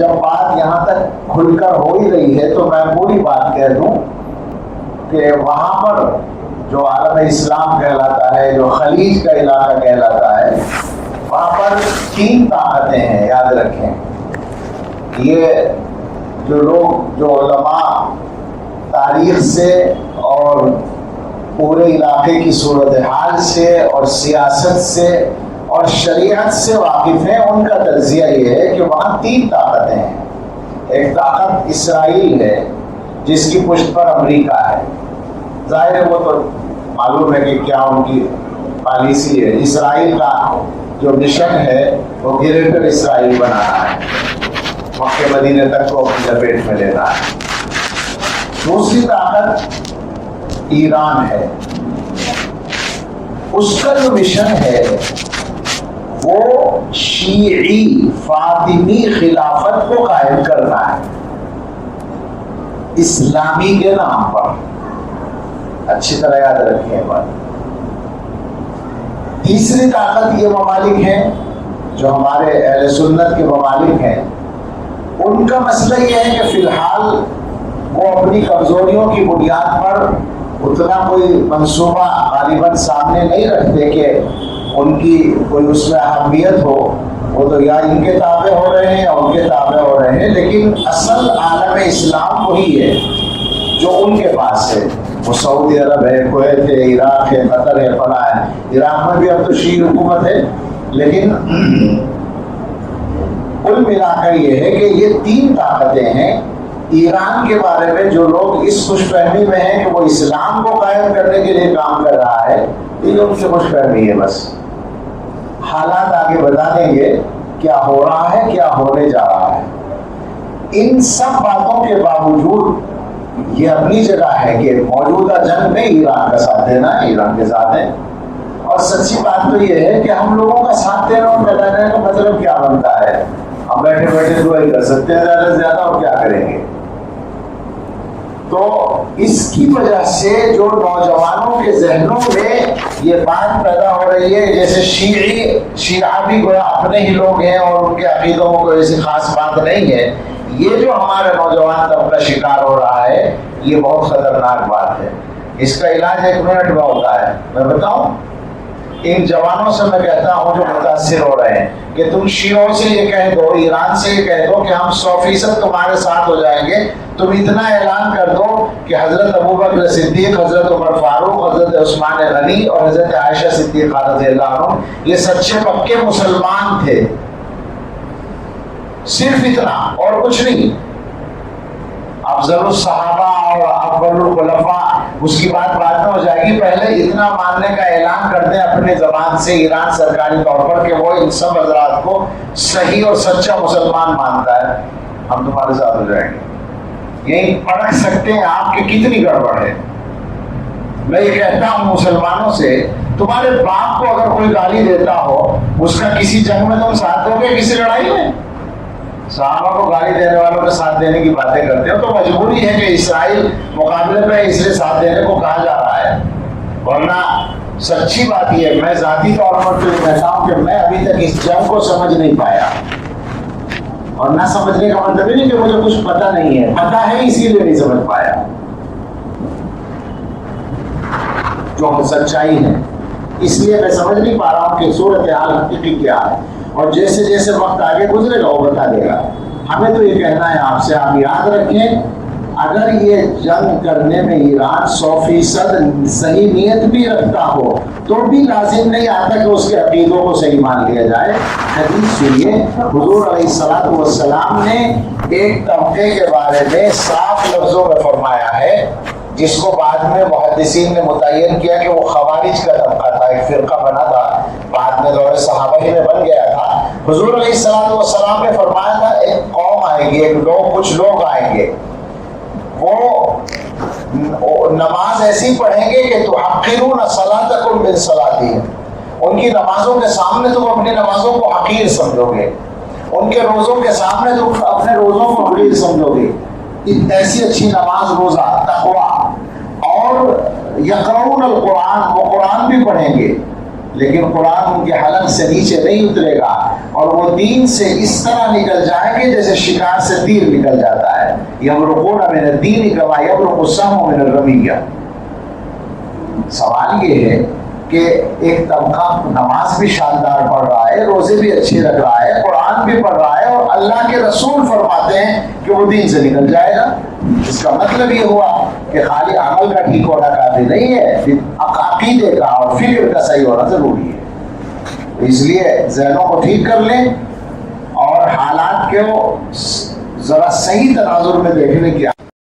جب بات یہاں تک کھل کر ہو ہی رہی ہے تو میں پوری بات کہہ دوں کہ وہاں پر جو عالم اسلام کہلاتا ہے، جو خلیج کا علاقہ کہلاتا ہے، وہاں پر 3 طاقتیں ہیں، یاد رکھیں۔ یہ جو لوگ، جو علماء تاریخ سے اور پورے علاقے کی صورتحال سے اور سیاست سے اور شریعت سے واقف ہیں، ان کا تجزیہ یہ ہے کہ وہاں 3 طاقتیں ہیں۔ ایک طاقت اسرائیل ہے جس کی پشت پر امریکہ ہے، ظاہر ہے وہ تو معلوم ہے کہ کیا ان کی پالیسی ہے۔ اسرائیل کا جو مشن ہے وہ گریٹر اسرائیل بنانا ہے، مکہ مدینہ تک کو اپنی لپیٹ میں لینا ہے۔ دوسری طاقت ایران ہے، اس کا جو مشن ہے وہ شیعی فاطمی خلافت کو قائم کرنا ہے، اسلامی کے نام پر۔ اچھی طرح یاد رکھیں بات۔ تیسری طاقت یہ ممالک ہیں جو ہمارے اہل سنت کے ممالک ہیں، ان کا مسئلہ یہ ہے کہ فی الحال وہ اپنی کمزوریوں کی بنیاد پر اتنا کوئی منصوبہ غالباً سامنے نہیں رکھتے کہ ان کی کوئی اس میں اہمیت ہو۔ وہ تو یا ان کے تابع ہو رہے ہیں یا ان کے تابع ہو رہے ہیں، لیکن اصل عالم اسلام وہی ہے جو ان کے پاس ہے۔ وہ سعودی عرب ہے، کویت ہے، عراق ہے، قطر ہے، فلاں ہے۔ عراق میں بھی اب تو شیعی حکومت ہے، لیکن کل ملا کر یہ ہے کہ یہ 3 طاقتیں ہیں۔ ایران کے بارے میں جو لوگ اس خوش فہمی میں ہیں کہ وہ اسلام کو قائم کرنے کے لیے کام کر رہا ہے، یہ ان سے خوش فہمی ہے بس۔ حالات آگے بتا دیں گے کیا ہو رہا ہے، کیا ہونے جا رہا ہے۔ ان سب باتوں کے باوجود یہ اپنی جگہ ہے کہ موجودہ جنگ میں ایران کا ساتھ دینا، ایران کے ساتھ ہے۔ اور سچی بات تو یہ ہے کہ ہم لوگوں کا ساتھ دینا اور ڈرانے کا مطلب کیا بنتا ہے؟ ہم بیٹھے بیٹھے دعا ہی کر سکتے ہیں زیادہ سے زیادہ، اور کیا کریں گے؟ تو اس کی وجہ سے جو نوجوانوں کے ذہنوں میں یہ بات پیدا ہو رہی ہے، جیسے شیعہ بھی گویا اپنے ہی لوگ ہیں اور ان کے عقیدوں کو ایسی خاص بات نہیں ہے، یہ جو ہمارا نوجوان طبقہ شکار ہو رہا ہے یہ بہت خطرناک بات ہے۔ اس کا علاج 1 منٹ میں ہوتا ہے، میں بتاؤں؟ ان جوانوں سے میں کہتا ہوں جو متاثر ہو رہے ہیں کہ تم شیعوں سے یہ کہہ دو، ایران سے یہ کہہ دو کہ ہم 100% تمہارے ساتھ ہو جائیں گے۔ تم اتنا اعلان کر دو کہ حضرت ابوبکر صدیق، حضرت عمر فاروق، حضرت عثمان غنی اور حضرت عائشہ صدیقہ رضی اللہ عنہ یہ سچے پکے مسلمان تھے، صرف اتنا اور کچھ نہیں۔ افضل الصحابہ اور افضل الخلفاء اس کی بات بعد میں ہو جائے گی، پہلے اتنا ماننے کا اعلان کر دیں اپنے زبان سے ایران سرکاری طور پر کہ وہ ان سب حضرات کو صحیح اور سچا مسلمان مانتا ہے، ہم تمہارے ساتھ ہو جائیں گے۔ یہی پرکھ سکتے ہیں آپ کی کتنی گڑبڑ ہے۔ میں یہ کہتا ہوں مسلمانوں سے، تمہارے باپ کو اگر کوئی گالی دیتا ہو اس کا کسی جنگ میں تم ساتھ دو گے؟ کسی لڑائی میں؟ صحابہ کو گالی دینے والوں کے ساتھ دینے کی باتیں کرتے ہو تو مجبوری ہے کہ اسرائیل مقابلے میں اس لیے ساتھ دینے کو کہا جا رہا ہے، ورنہ سچی بات یہ ہے، میں ذاتی طور پر تو کہتا ہوں کہ میں ابھی تک اس جنگ کو سمجھ نہیں پایا، اور نہ سمجھنے کا مطلب نہیں کہ مجھے کچھ پتہ نہیں ہے، پتہ ہے اسی لیے نہیں سمجھ پایا۔ جو سچائی ہے اس لیے میں سمجھ نہیں پا رہا ہوں کہ صورتحال حقیقی کیا ہے، اور جیسے جیسے وقت آگے گزرے گا وہ بتا دے گا۔ ہمیں تو یہ کہنا ہے آپ سے، آپ یاد رکھیں اگر یہ جنگ کرنے میں ایران 100% صحیح نیت بھی رکھتا ہو تو بھی لازم نہیں آتا کہ اس کے عقیدوں کو صحیح مان لیا جائے۔ حدیث سنیے، حضور علیہ الصلوۃ والسلام نے ایک طبقے کے بارے میں صاف لفظوں میں فرمایا ہے جس کو بعد میں محدثین نے متعین کیا کہ وہ خوارج کا طبقہ تھا، ایک فرقہ بنا تھا، بعد میں دور صحابہ ہی میں بن گیا تھا۔ حضور علیہ الصلوۃ والسلام نے فرمایا تھا ایک قوم آئے گی، کچھ لوگ آئیں گے، وہ نماز ایسی پڑھیں گے کہ تحقرون صلاتکم من صلاتہم، ان کی نمازوں کے سامنے تم اپنی نمازوں کو حقیر سمجھو گے، ان کے روزوں کے سامنے تم اپنے روزوں کو حقیر سمجھو گے۔ ایسی اچھی نماز، روزہ، تقویٰ، اور یقرؤون القرآن، وہ قرآن بھی پڑھیں گے لیکن قرآن ان کے حلق سے نیچے نہیں اترے گا، اور وہ دین سے اس طرح نکل جائیں گے جیسے شکار سے تیر نکل جاتا ہے. یمرقون من الدین کما یمرق السهم من الرمیہ. سوال یہ ہے کہ ایک طبقہ نماز بھی شاندار پڑھ رہا ہے, روزے بھی اچھے رکھ رہا ہے, قرآن بھی پڑھ رہا ہے, اور اللہ کے رسول فرماتے ہیں کہ وہ دین سے نکل جائے گا. اس کا مطلب یہ ہوا کہ خالی عمل کا ٹھیک ہونا کافی نہیں ہے, عقیدے کا اور فکر کا صحیح ہونا ضروری ہے. اس لیے ذہنوں کو ٹھیک کر لیں اور حالات کو ذرا صحیح تناظر میں دیکھنے کی